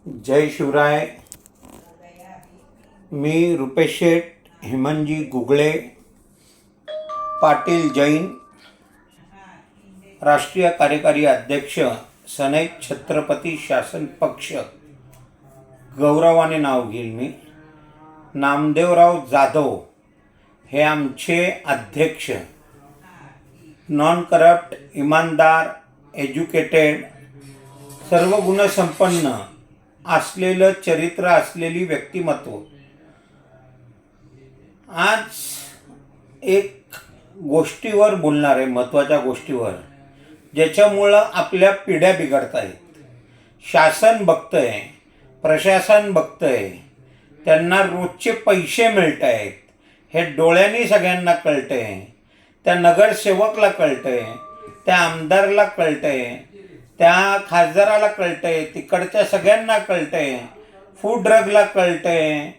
जय शिवराय. मी रुपेश शेठ हेमंतजी गुगळे पाटील जैन, राष्ट्रीय कार्यकारी अध्यक्ष सनईत छत्रपती शासन पक्ष. गौरवाने नाव घेईल मी. नामदेवराव जाधव हे आमचे अध्यक्ष. नॉन करप्ट, इमानदार, एज्युकेटेड, सर्व गुणसंपन्न असलेलं चरित्र असलेली व्यक्तिमत्व. आज एक गोष्टीवर बोलणार आहे, महत्त्वाच्या गोष्टीवर, ज्याच्यामुळं आपल्या पिढ्या बिघडत आहेत. शासन बघतंय, प्रशासन बघतंय, त्यांना रोजचे पैसे मिळत आहेत हे डोळ्यांनी सगळ्यांना कळतंय. त्या नगरसेवकला कळतंय, त्या आमदारला कळतंय, त्या खासदाराला कळतंय, तिकडच्या सगळ्यांना कळतंय, फूड ड्रगला कळतंय,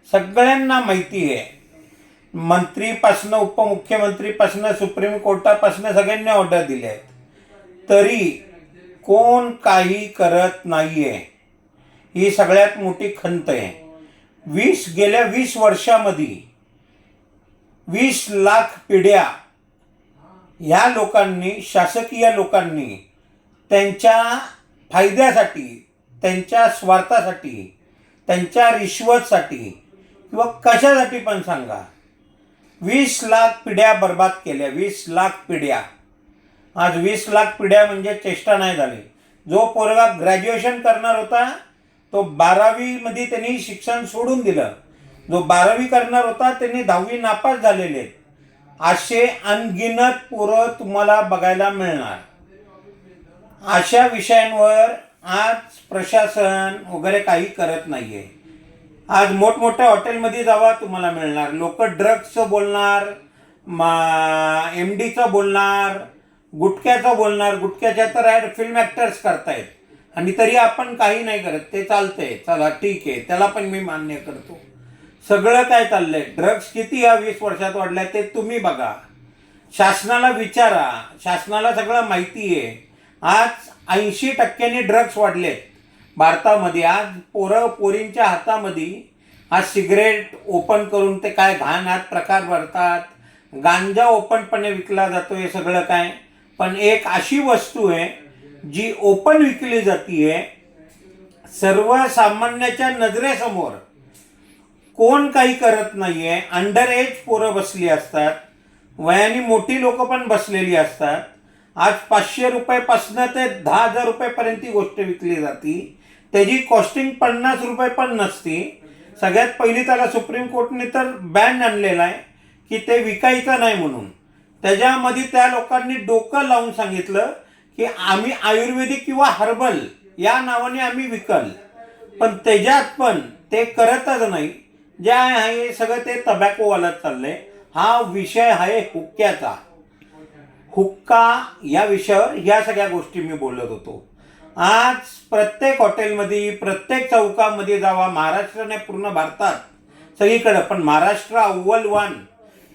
सगळ्यांना माहिती आहे. मंत्रीपासनं, उपमुख्यमंत्रीपासनं, सुप्रीम कोर्टापासनं सगळ्यांनी ऑर्डर दिल्या आहेत, तरी कोण काही करत नाही आहे. ही सगळ्यात मोठी खंत आहे. गेल्या 20 वर्षामध्ये 20 लाख पिढ्या ह्या लोकांनी, शासकीय लोकांनी त्यांच्या फायद्यासाठी, त्यांच्या स्वार्थासाठी, त्यांच्या रिश्वतसाठी किंवा कशासाठी पण सांगा, 20 लाख पिढ्या बर्बाद केल्या. 20 लाख पिढ्या. आज 20 लाख पिढ्या म्हणजे चेष्टा नाही झाली. जो पोरगा ग्रॅज्युएशन करणार होता तो 12वीमध्ये त्यांनी शिक्षण सोडून दिलं. जो 12वी करणार होता त्यांनी 10वी नापास झालेले आहेत. असे अनगिनत पोरं तुम्हाला बघायला मिळणार. अशा विषयांवर आज प्रशासन वगैरे काही करत नाही आहे. आज मोठमोठ्या हॉटेलमध्ये जावा तुम्हाला मिळणार, लोक ड्रग्सचं बोलणार, MDचं बोलणार, गुटख्याचं बोलणार. गुटख्याच्या तर ॲड फिल्म ॲक्टर्स करतायत आणि तरी आपण काही नाही करत. ते चालतंय, चला ठीक आहे, त्याला पण मी मान्य करतो. सगळं काय चाललंय, ड्रग्स किती या 20 वर्षात वाढल्या ते तुम्ही बघा. शासनाला विचारा, शासनाला सगळं माहिती आहे. आज 80% ड्रग्स वाढलेत भारतामध्ये. आज पोरींच्या हातामध्ये आज सिगरेट ओपन करून ते काय घाण प्रकार भरतात, गांजा ओपनपणे विकला जातो, हे सगळं काय. पण एक अशी वस्तू आहे जी ओपन विकली जातीये सर्वसामान्याच्या नजरेसमोर, कोण काही करत नाहीये. अंडर एज पोरं बसली असतात, वयाने मोठी लोक पण बसलेली असतात. आज 500 रुपयापासून ते 10,000 रुपयापर्यंत ही गोष्ट विकली जाते. त्याची कॉस्टिंग 50 रुपये पण नसती. सगळ्यात पहिली त्याला सुप्रीम कोर्टने तर बॅन आणलेला आहे की ते विकायचं नाही म्हणून. त्याच्यामध्ये त्या लोकांनी डोकं लावून सांगितलं की आम्ही आयुर्वेदिक किंवा हर्बल या नावाने आम्ही विकल, पण त्याच्यात पण ते करतच नाही. जे आहे सगळं ते तंबाखूवाला चाललंय. हा विषय आहे हुक्क्याचा. हुक्का या विषयावर या सगळ्या गोष्टी मी बोलत होतो. आज प्रत्येक हॉटेलमध्ये, प्रत्येक चौकामध्ये जावा, महाराष्ट्राने पूर्ण भारतात सगळीकडं, पण महाराष्ट्र अव्वल 1,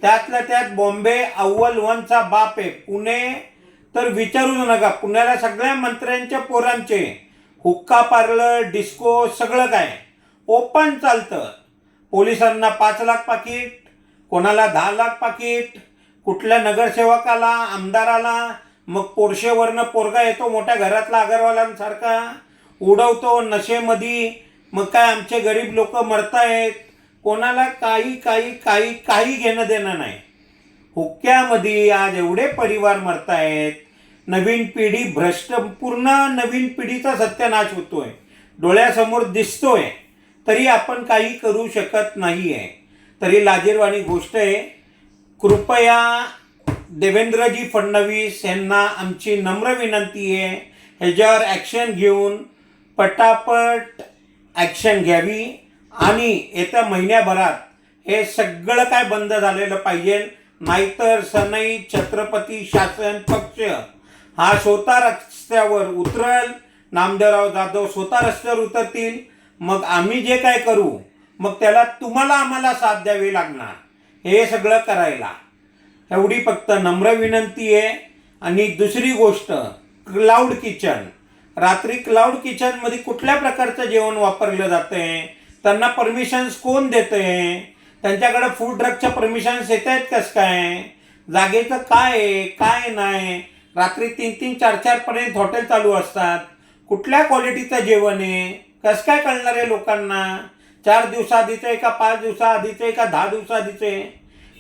त्यातल्या त्यात बॉम्बे अव्वल 1चा बाप आहे. पुणे तर विचारूच नका. पुण्याला सगळ्या मंत्र्यांच्या पोरांचे हुक्का पार्लर, डिस्को सगळं काय ओपन चालतं. पोलिसांना 5 लाख पाकिट, कोणाला 10 लाख पाकिट, कुठल्या नगरसेवकाला, आमदाराला. मग पोरशेवरनं पोरगा येतो मोठ्या घरातला अगरवालांसारखा, उडवतो नशेमध्ये. मग काय आमचे गरीब लोक मरतायत, कोणाला काही काही काही काही घेणं देणं नाही. हुक्क्यामध्ये आज एवढे परिवार मरतायत. नवीन पिढी भ्रष्ट, पूर्ण नवीन पिढीचा सत्यानाश होतोय, डोळ्यासमोर दिसतोय, तरी आपण काही करू शकत नाही आहे. तरी लाजिरवाणी गोष्ट आहे. कृपया देवेंद्रजी फडणवीस यांना आमची नम्र विनंती आहे, ह्याच्यावर ॲक्शन घेऊन पटापट ॲक्शन घ्यावी आणि येत्या महिन्याभरात हे सगळं काय बंद झालेलं पाहिजे. नाहीतर सनईत छत्रपती शासन पक्ष हा स्वतः रस्त्यावर उतरल. नामदेवराव जाधव स्वतः रस्त्यावर उतरतील. मग आम्ही जे काय करू, मग त्याला तुम्हाला आम्हाला साथ द्यावी लागणार हे सगळं करायला. एवढी फक्त नम्र विनंती आहे. आणि दुसरी गोष्ट, क्लाउड किचन. रात्री क्लाउड किचनमध्ये कुठल्या प्रकारचं जेवण वापरलं जातंय, त्यांना परमिशन्स कोण देतंय, त्यांच्याकडे फूड ट्रकच्या परमिशन्स येत आहेत कसं काय, जागेचं काय आहे काय नाही, रात्री 3-3, 4-4 पर्यंत हॉटेल चालू असतात, कुठल्या क्वालिटीचं जेवण आहे कसं काय कळणार आहे लोकांना, 4 दिवसाआधीचं आहे का 5 दिवसाआधीचं आहे का 10 दिवसाआधीचं आहे.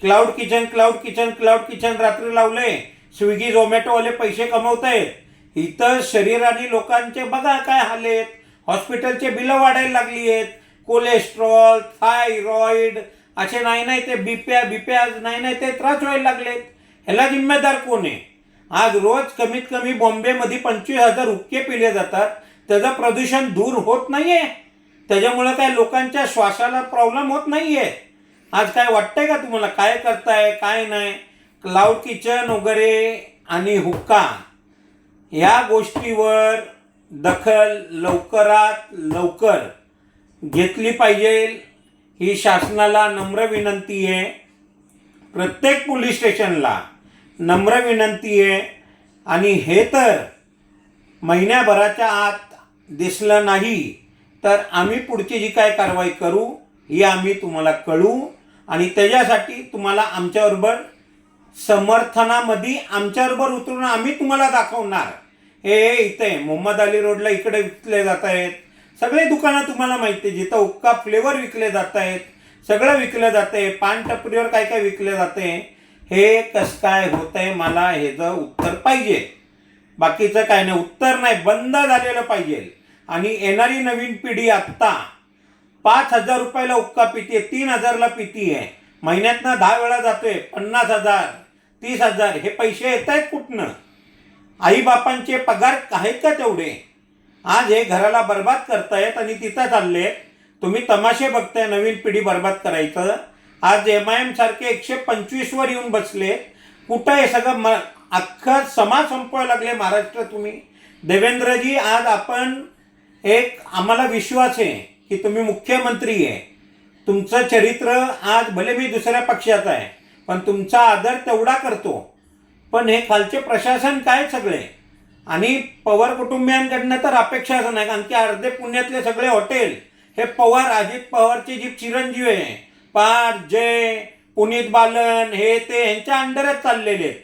Cloud kitchen cloud kitchen cloud kitchen रात्री लावलंय, स्विगी झोमॅटोवाले पैसे कमवत आहेत. इथं शरीराने लोकांचे बघा काय हाल आहेत, हॉस्पिटलचे बिलं वाढायला लागली आहेत, कोलेस्ट्रॉल थायरॉइड असे नाही ते बिप्या नाही ते त्रास व्हायला लागलेत. ह्याला जिम्मेदार कोण आहे. आज रोज कमीत कमी बॉम्बेमध्ये 25,000 हुक्के पिले जातात, त्याचं प्रदूषण दूर होत नाहीये, त्याच्यामुळं काय लोकांच्या श्वासाला प्रॉब्लेम होत नाहीये. आज काय वाटतंय का तुम्हाला काय करताय काय नाही. क्लाउड किचन वगैरे आणि हुक्का या गोष्टीवर दखल लवकरात लवकर घेतली पाहिजे ही शासनाला नम्र विनंती आहे. प्रत्येक पोलीस स्टेशनला नम्र विनंती आहे. आणि हे तर महिन्याभराच्या आत दिसलं नाही तर आम्ही पुढची जी काय कारवाई करू ही आम्ही तुम्हाला कळवू आणि त्याच्यासाठी तुम्हाला आमच्याबरोबर समर्थनामध्ये आमच्याबरोबर उतरून आम्ही तुम्हाला दाखवणार. हे इथे मोहम्मद अली रोडला इकडे विकले जात आहेत सगळे दुकानं तुम्हाला माहिती आहे, जिथं हुक्का फ्लेवर विकले जात आहेत सगळं विकलं जाते, पान टपरीवर काय काय विकले जाते. हे कसं काय होतंय मला ह्याचं उत्तर पाहिजे. बाकीचं काय नाही, उत्तर नाही, बंद झालेलं पाहिजे. आणि येणारी नवीन पिढी आत्ता 5,000 रुपयाला हुक्का पितीये, 3,000ला पितीये, महिन्यातनं 10 वेळा जातोय, 50,000 30,000 हे पैसे येत आहेत कुठनं. आईबापांचे पगार आहेत का तेवढे. आज हे घराला बर्बाद करतायत आणि तिथं चालले तुम्ही तमाशे बघताय नवीन पिढी बर्बाद करायचं. आज MIM सारखे 125 वर येऊन बसले. कुठं हे सगळं अख्खं समाज संपवायला लागले महाराष्ट्र. तुम्ही देवेंद्रजी आज आपण एक आम्हाला विश्वास आहे की तुम्ही मुख्यमंत्री आहे, तुमचं चरित्र आज भले मी दुसऱ्या पक्षाचा आहे पण तुमचा आदर तेवढा करतो. पण हे खालचे प्रशासन काय सगळे आणि पवार कुटुंबियांकडनं तर अपेक्षाच नाही, कारण की अर्धे पुण्यातले सगळे हॉटेल हे पवार अजित पवारचे जी चिरंजीव आहे पार जय पुनीत बालन हे ते ह्यांच्या अंडरच चाललेले आहेत.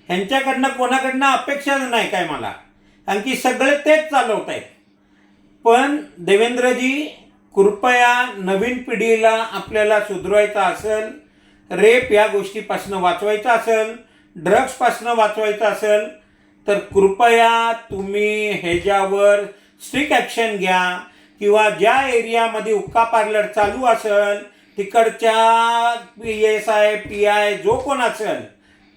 ह्यांच्याकडनं कोणाकडनं अपेक्षाच नाही काय मला, कारण की सगळे तेच चालवत आहेत. पण देवेंद्रजी कृपया नवीन पिढीला आपल्याला सुधरवायचं असेल, रेप या गोष्टीपासून वाचवायचं असेल, ड्रग्सपासून वाचवायचं असेल तर कृपया तुम्ही ह्याच्यावर स्ट्रिक्ट ॲक्शन घ्या. किंवा ज्या एरियामध्ये हुक्का पार्लर चालू असेल तिकडच्या PSI PI जो कोण असेल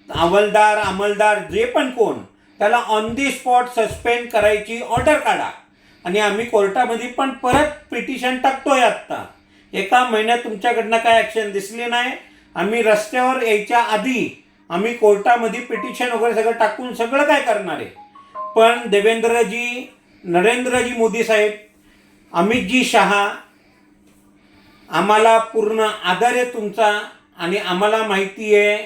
अंमलदार जे पण कोण त्याला ऑन दी स्पॉट सस्पेंड करायची ऑर्डर काढा. आणि आम्ही कोर्टामध्ये पण परत पिटिशन टाकतोय. आत्ता 1 महिन्यात तुमच्याकडनं काय ॲक्शन दिसली नाही. आम्ही रस्त्यावर यायच्या आधी आम्ही कोर्टामध्ये पिटिशन वगैरे सगळं टाकून सगळं काय करणार आहे. पण देवेंद्रजी नरेंद्रजी मोदी साहेब अमितजी शहा आम्हाला पूर्ण आदर आहे तुमचा आणि आम्हाला माहिती आहे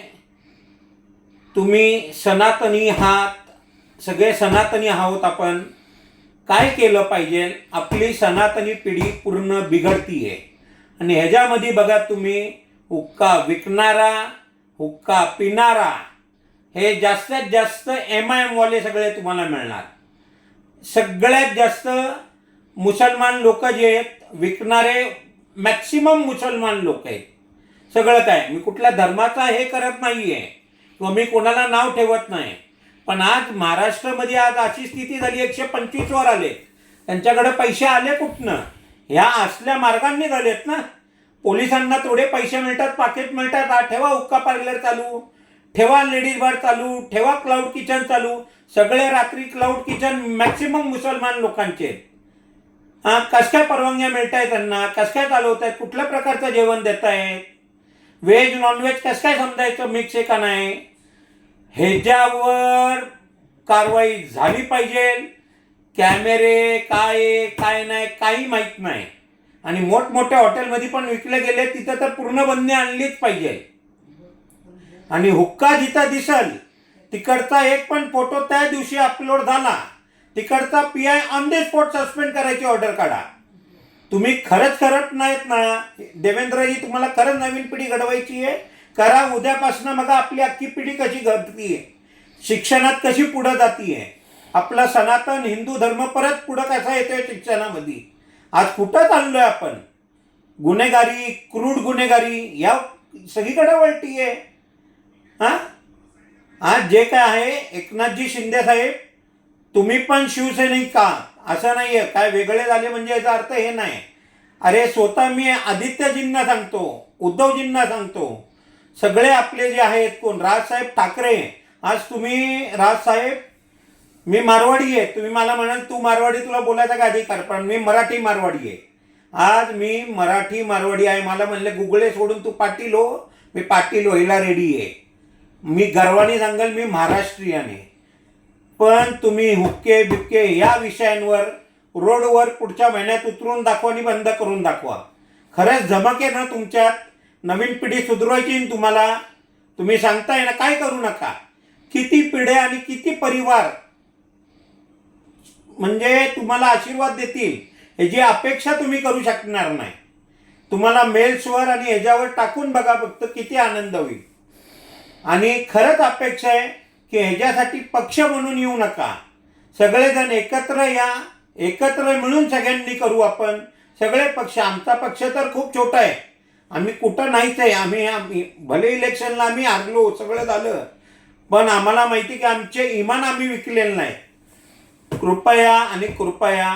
तुम्ही सनातनी आहात, सगळे सनातनी आहोत. आपण काय केलं पाहिजे, आपली सनातनी पिढी पूर्ण बिघडती आहे. आणि ह्याच्यामध्ये बघा तुम्ही हुक्का विकणारा हुक्का पिणारा हे जास्तीत जास्त MIM वाले सगळे तुम्हाला मिळणार. सगळ्यात जास्त मुसलमान लोक जे आहेत विकणारे मॅक्सिमम मुसलमान लोक आहेत. सगळं काय मी कुठल्या धर्माचा हे करत नाही आहे किंवा मी कोणाला नाव ठेवत नाही. पण आज महाराष्ट्रामध्ये आज अशी स्थिती झाली 125 वर आले. त्यांच्याकडे पैसे आले कुठनं, ह्या असल्या मार्गांनी झालेत ना. पोलिसांना थोडे पैसे मिळतात, पाकिट मिळतात, ठेवा हुक्का पार्लर चालू, ठेवा लेडीज बार चालू, ठेवा क्लाउड किचन चालू. सगळे रात्री क्लाउड किचन मॅक्सिमम मुसलमान लोकांचे. कस काय परवानग्या मिळत आहेत त्यांना, कस काय चालवत आहेत, कुठल्या प्रकारचं जेवण देत आहेत, व्हेज नॉनव्हेज कस काय समजायचं मिक्स आहे का नाही. ह्याच्यावर कारवाई झाली पाहिजे. कॅमेरे काय नाही काही माहीत नाही. आणि मोठमोठ्या हॉटेलमध्ये पण विकले गेले तिथं तर पूर्ण बंदी आणलीच पाहिजे. आणि हुक्का जिथं दिसल तिकडचा एक पण फोटो त्या दिवशी अपलोड झाला तिकडचा PI on the spot suspend करायची ऑर्डर काढा. तुम्ही खरंच करत नाहीत ना देवेंद्रजी, तुम्हाला खरंच नवीन पिढी घडवायची आहे, करा उद्यापासून. बघा आपली अख्खी पिढी कशी घडतीये, शिक्षणात कशी पुढं जातीये, आपला सनातन हिंदू धर्म परत पुढं कसा येतोय शिक्षणामध्ये. आज कुठं चाललोय आपण? गुन्हेगारी, क्रूड गुन्हेगारी या सगळीकडे वळती आहे. आज जे काय आहे, एकनाथजी शिंदे साहेब तुम्ही पण शिवसैनिक का असं नाही आहे, काय वेगळे झाले म्हणजे याचा अर्थ हे नाही. अरे स्वतः मी आदित्यजींना सांगतो, उद्धवजींना सांगतो, सगळे आपले जे आहेत कोण, राजसाहेब ठाकरे. आज तुम्ही राजसाहेब, मी मारवाडी आहे, तुम्ही मला म्हणाल तू मारवाडी, तुला बोलायचा का अधिकार, पण मी मराठी मारवाडी आहे. आज मी मराठी मारवाडी आहे. मला म्हणले गुगळे सोडून तू पाटील हो, मी पाटील व्हायला रेडी आहे. मी गर्वाने सांगेल मी महाराष्ट्रीयन आहे. पण तुम्ही हुक्के बिक्के या विषयांवर रोडवर पुढच्या महिन्यात उतरून दाखवा आणि बंद करून दाखवा. खरंच जमक आहे ना तुमच्यात, नवीन पिढी सुधारायची ना तुम्हाला. तुम्ही सांगताय ना काय करू नका. किती पिढ्या आणि किती परिवार म्हणजे तुम्हाला आशीर्वाद देतील ह्याची अपेक्षा तुम्ही करू शकणार नाही. तुम्हाला मेल्सवर आणि ह्याच्यावर टाकून बघा फक्त, किती आनंद होईल. आणि खरंच अपेक्षा आहे की ह्याच्यासाठी पक्ष म्हणून येऊ नका, सगळेजण एकत्र या, एकत्र मिळून सगळ्यांनी करू आपण सगळे पक्ष. आमचा पक्ष तर खूप छोटा आहे, आम्ही कुठं नाहीच आहे. आम्ही भले इलेक्शनला आम्ही हारलो, सगळं झालं, पण आम्हाला माहिती की आमचे इमान आम्ही विकलेलं नाही. कृपया आणि कृपया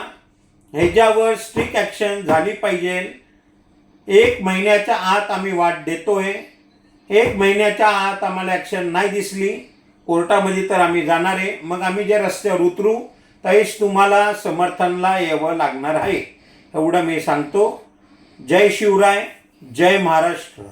ह्याच्यावर स्ट्रिक्ट ॲक्शन झाली पाहिजे. 1 महिन्याच्या आत आम्ही वाट देतोय. 1 महिन्याच्या आत आम्हाला ॲक्शन नाही दिसली कोर्टामध्ये तर आम्ही जाणार आहे. मग आम्ही जे रस्त्यावर उतरू त्यावेळेस तुम्हाला समर्थनला यावं लागणार आहे, एवढं मी सांगतो. जय शिवराय, जय महाराष्ट्र.